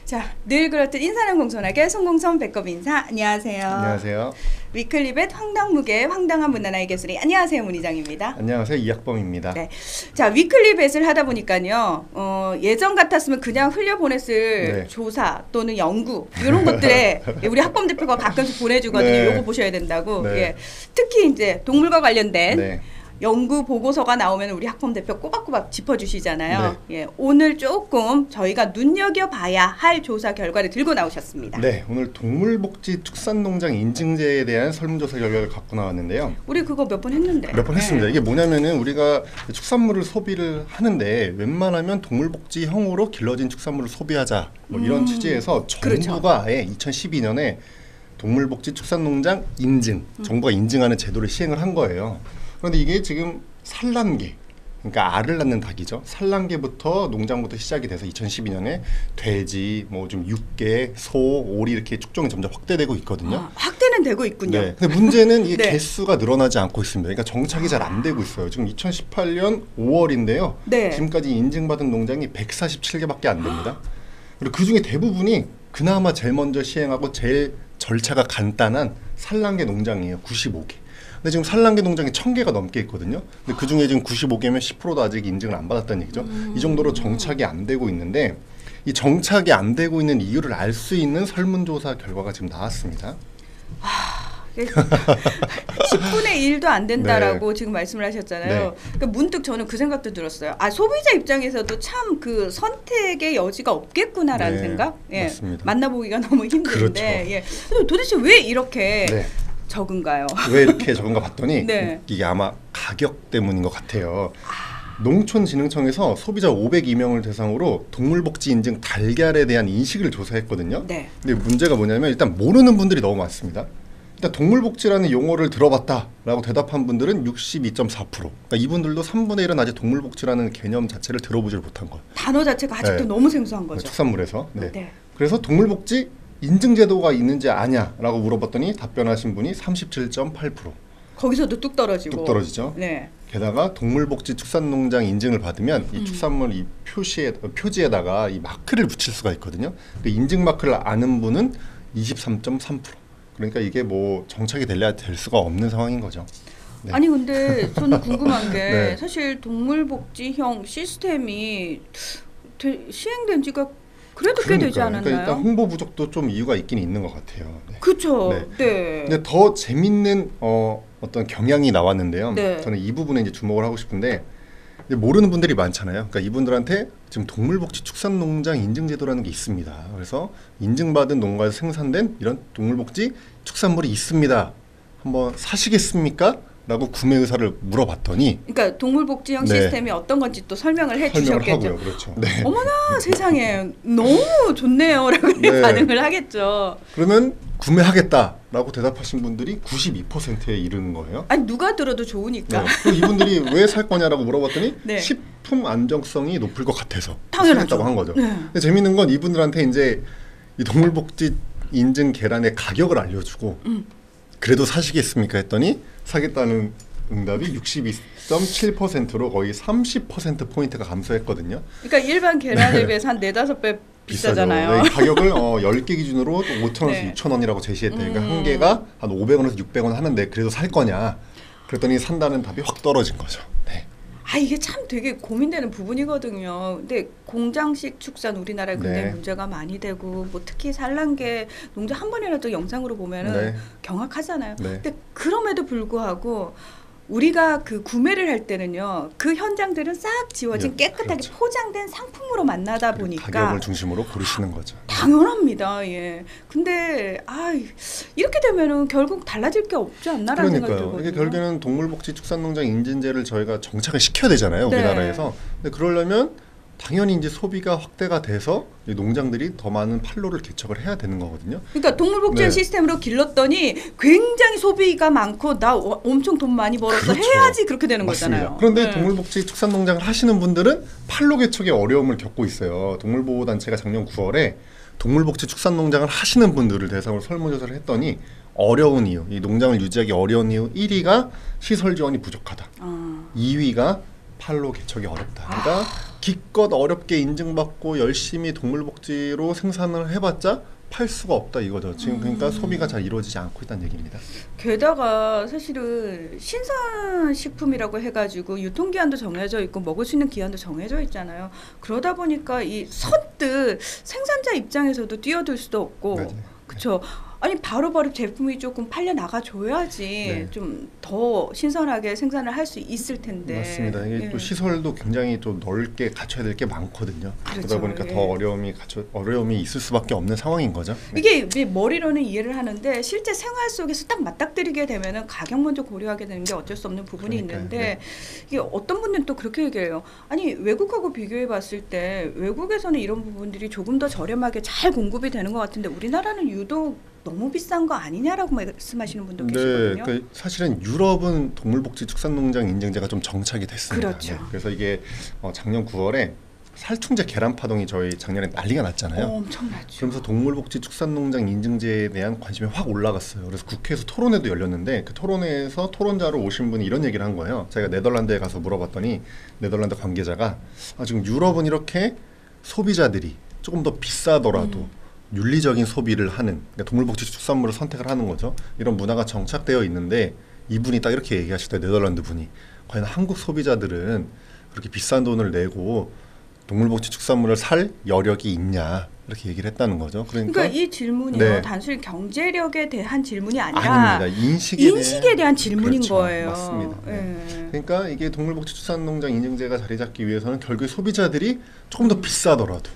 자, 늘 그렇듯 인사는 공손하게 송공선 배꼽 인사. 안녕하세요. 안녕하세요. 위클리벳 황당무계 황당한 문화나의 개수리. 안녕하세요, 문희정입니다. 안녕하세요, 이학범입니다. 네. 자, 위클리벳을 하다 보니까요. 예전 같았으면 그냥 흘려보냈을 네. 조사 또는 연구 이런 것들에 우리 학범 대표가 가끔씩 보내주거든요. 네. 요거 보셔야 된다고. 네. 예. 특히 이제 동물과 관련된 네. 연구 보고서가 나오면 우리 학범 대표 꼬박꼬박 짚어주시잖아요. 네. 예, 오늘 조금 저희가 눈여겨봐야 할 조사 결과를 들고 나오셨습니다. 네, 오늘 동물복지축산농장 인증제에 대한 설문조사 결과를 갖고 나왔는데요. 우리 그거 몇 번 했는데. 몇 번 했습니다. 네. 이게 뭐냐면은 우리가 축산물을 소비를 하는데 웬만하면 동물복지형으로 길러진 축산물을 소비하자 뭐 이런 취지에서 정부가 그렇죠. 아예 2012년에 동물복지축산농장 인증, 정부가 인증하는 제도를 시행을 한 거예요. 그런데 이게 지금 산란계, 그러니까 알을 낳는 닭이죠. 산란계부터 농장부터 시작이 돼서 2012년에 돼지, 뭐 좀 육개, 소, 오리 이렇게 축종이 점점 확대되고 있거든요. 아, 확대는 되고 있군요. 네. 근데 문제는 이 네. 개수가 늘어나지 않고 있습니다. 그러니까 정착이 잘 안 되고 있어요. 지금 2018년 5월인데요. 네. 지금까지 인증받은 농장이 147개밖에 안 됩니다. 그리고 그 중에 대부분이 그나마 제일 먼저 시행하고 제일 절차가 간단한 산란계 농장이에요. 95개. 근데 지금 산란계 농장이 1000개가 넘게 있거든요. 근데 그 중에 지금 95개면 10%도 아직 인증을 안 받았다는 얘기죠. 이 정도로 정착이 안 되고 있는데 이 정착이 안 되고 있는 이유를 알 수 있는 설문조사 결과가 지금 나왔습니다. 10분의 1도 안 된다라고 네. 지금 말씀을 하셨잖아요. 네. 그러니까 문득 저는 그 생각도 들었어요. 아, 소비자 입장에서도 참 그 선택의 여지가 없겠구나라는 네, 생각. 예, 맞습니다. 만나보기가 너무 힘든데. 그렇죠. 예. 근데 도대체 왜 이렇게 네. 적은가요? 왜 이렇게 적은가 봤더니 네. 이게 아마 가격 때문인 것 같아요. 농촌진흥청에서 소비자 502명을 대상으로 동물복지 인증 달걀에 대한 인식을 조사했거든요. 네. 근데 문제가 뭐냐면 일단 모르는 분들이 너무 많습니다. 일단 동물복지라는 용어를 들어봤다라고 대답한 분들은 62.4%. 그러니까 이분들도 3분의 1은 아직 동물복지라는 개념 자체를 들어보질 못한 거예요. 단어 자체가 아직도 네. 너무 생소한 거죠. 축산물에서. 네. 네. 그래서 동물복지 인증제도가 있는지 아냐라고 물어봤더니 답변하신 분이 37.8%. 거기서도 뚝 떨어지고. 뚝 떨어지죠. 네. 게다가 동물복지 축산농장 인증을 받으면 이 축산물 이 표지에다가 이 마크를 붙일 수가 있거든요. 그 인증 마크를 아는 분은 23.3%. 그러니까 이게 뭐 정착이 될 수가 없는 상황인 거죠. 네. 아니 근데 저는 궁금한 게 네. 사실 동물복지형 시스템이 시행된 지가 그래도 꽤 되지 그러니까요. 않았나요? 그러니까 일단 홍보 부족도 좀 이유가 있긴 있는 것 같아요. 네. 그렇죠. 네. 네. 근데 더 재밌는 어떤 경향이 나왔는데요. 네. 저는 이 부분에 이제 주목을 하고 싶은데 이제 모르는 분들이 많잖아요. 그러니까 이분들한테 지금 동물복지 축산농장 인증제도라는 게 있습니다. 그래서 인증받은 농가에서 생산된 이런 동물복지 축산물이 있습니다. 한번 사시겠습니까? 라고 구매 의사를 물어봤더니 그러니까 동물복지형 네. 시스템이 어떤 건지 또 설명을 설명을 해주셨겠죠. 하고요. 그렇죠. 네. 어머나 세상에 너무 좋네요라고 네. 반응을 하겠죠. 그러면 구매하겠다라고 대답하신 분들이 92%에 이르는 거예요. 아니 누가 들어도 좋으니까. 네. 그리고 이분들이 왜 살 거냐라고 물어봤더니 네. 식품 안정성이 높을 것 같아서 당연하죠. 사겠다고 한 거죠. 네. 근데 재밌는 건 이분들한테 이제 이 동물복지 인증 계란의 가격을 알려주고 그래도 사시겠습니까 했더니 사겠다는 응답이 62.7%로 거의 30% 포인트가 감소했거든요. 그러니까 일반 계란에 비해서 한 4-5배 비싸잖아요. 네, 가격을 10개 기준으로 5,000원에서 네. 6,000원이라고 제시했대요. 그러니까 한 개가 한 500원에서 600원 하는데 그래도 살 거냐? 그랬더니 산다는 답이 확 떨어진 거죠. 네. 아 이게 참 되게 고민되는 부분이거든요. 근데 공장식 축산 우리나라에 굉장히 네. 문제가 많이 되고 뭐 특히 산란계 농장 한 번이라도 영상으로 보면은 네. 경악하잖아요. 네. 근데 그럼에도 불구하고 우리가 그 구매를 할 때는요 그 현장들은 싹 지워진 네, 깨끗하게 그렇죠. 포장된 상품으로 만나다 보니까 가격을 중심으로 고르시는 거죠. 당연합니다. 예. 근데 이렇게 되면은 결국 달라질 게 없지 않나라는 생각이 그러니까요. 들거든요. 이게 결국에는 동물복지 축산농장 인증제를 저희가 정착을 시켜야 되잖아요. 네. 우리나라에서. 근데 그러려면 당연히 이제 소비가 확대가 돼서 이 농장들이 더 많은 판로를 개척을 해야 되는 거거든요. 그러니까 동물복지원 네. 시스템으로 길렀더니 굉장히 소비가 많고 나 엄청 돈 많이 벌어서 그렇죠. 해야지 그렇게 되는 맞습니다. 거잖아요. 그런데 네. 동물복지 축산농장을 하시는 분들은 판로 개척에 어려움을 겪고 있어요. 동물보호단체가 작년 9월에 동물복지 축산농장을 하시는 분들을 대상으로 설문조사를 했더니 어려운 이유, 이 농장을 유지하기 어려운 이유 1위가 시설 지원이 부족하다. 2위가 판로 개척이 어렵다. 그러니까 기껏 어렵게 인증받고 열심히 동물복지로 생산을 해봤자 팔 수가 없다 이거죠. 지금 그러니까 소비가 잘 이루어지지 않고 있다는 얘기입니다. 게다가 사실은 신선식품이라고 해가지고 유통기한도 정해져 있고 먹을 수 있는 기한도 정해져 있잖아요. 그러다 보니까 이 선뜻 생산자 입장에서도 뛰어들 수도 없고, 맞아요. 그렇죠. 아니 바로바로 제품이 조금 팔려 나가줘야지 네. 좀 더 신선하게 생산을 할 수 있을 텐데. 맞습니다. 이게 예. 또 시설도 굉장히 좀 넓게 갖춰야 될 게 많거든요. 그렇죠. 그러다 보니까 예. 더 어려움이 있을 수밖에 없는 상황인 거죠. 네. 이게 머리로는 이해를 하는데 실제 생활 속에서 딱 맞닥뜨리게 되면은 가격 먼저 고려하게 되는 게 어쩔 수 없는 부분이 그러니까요. 있는데 네. 이게 어떤 분들은 또 그렇게 얘기해요. 아니 외국하고 비교해 봤을 때 외국에서는 이런 부분들이 조금 더 저렴하게 잘 공급이 되는 것 같은데 우리나라는 유독 너무 비싼 거 아니냐라고 말씀하시는 분도 계시거든요. 그 사실은 유럽은 동물복지축산농장 인증제가 좀 정착이 됐습니다. 그렇죠. 네, 그래서 이게 작년 9월에 살충제 계란 파동이 저희 작년에 난리가 났잖아요. 엄청나죠. 그러면서 동물복지축산농장 인증제에 대한 관심이 확 올라갔어요. 그래서 국회에서 토론회도 열렸는데 그 토론회에서 토론자로 오신 분이 이런 얘기를 한 거예요. 제가 네덜란드에 가서 물어봤더니 네덜란드 관계자가 지금 유럽은 이렇게 소비자들이 조금 더 비싸더라도 윤리적인 소비를 하는, 그러니까 동물복지축산물을 선택을 하는 거죠. 이런 문화가 정착되어 있는데 이분이 딱 이렇게 얘기하시더라고요. 네덜란드 분이 과연 한국 소비자들은 그렇게 비싼 돈을 내고 동물복지축산물을 살 여력이 있냐 이렇게 얘기를 했다는 거죠. 그러니까 이 질문이요. 네. 단순히 경제력에 대한 질문이 아니라 아닙니다. 인식에 대한 질문인 그렇죠. 거예요. 맞습니다. 네. 예. 그러니까 이게 동물복지축산농장 인증제가 자리 잡기 위해서는 결국에 소비자들이 조금 더 비싸더라도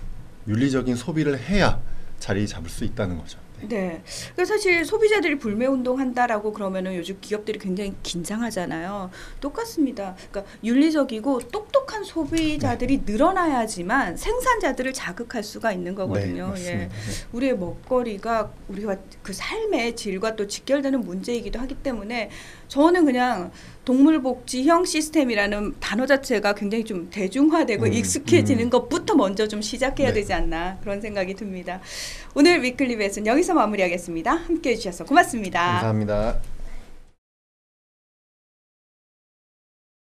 윤리적인 소비를 해야 자리 잡을 수 있다는 거죠. 네. 그러니까 사실 소비자들이 불매 운동한다라고 그러면은 요즘 기업들이 굉장히 긴장하잖아요. 똑같습니다. 그러니까 윤리적이고 똑똑한 소비자들이 늘어나야지만 생산자들을 자극할 수가 있는 거거든요. 네, 맞습니다. 예. 네. 우리의 먹거리가 우리가 그 삶의 질과 또 직결되는 문제이기도 하기 때문에 저는 그냥 동물복지형 시스템이라는 단어 자체가 굉장히 좀 대중화되고 익숙해지는 것부터 먼저 좀 시작해야 네. 되지 않나 그런 생각이 듭니다. 오늘 위클리 배스는 여기서 마무리하겠습니다. 함께해 주셔서 고맙습니다. 감사합니다.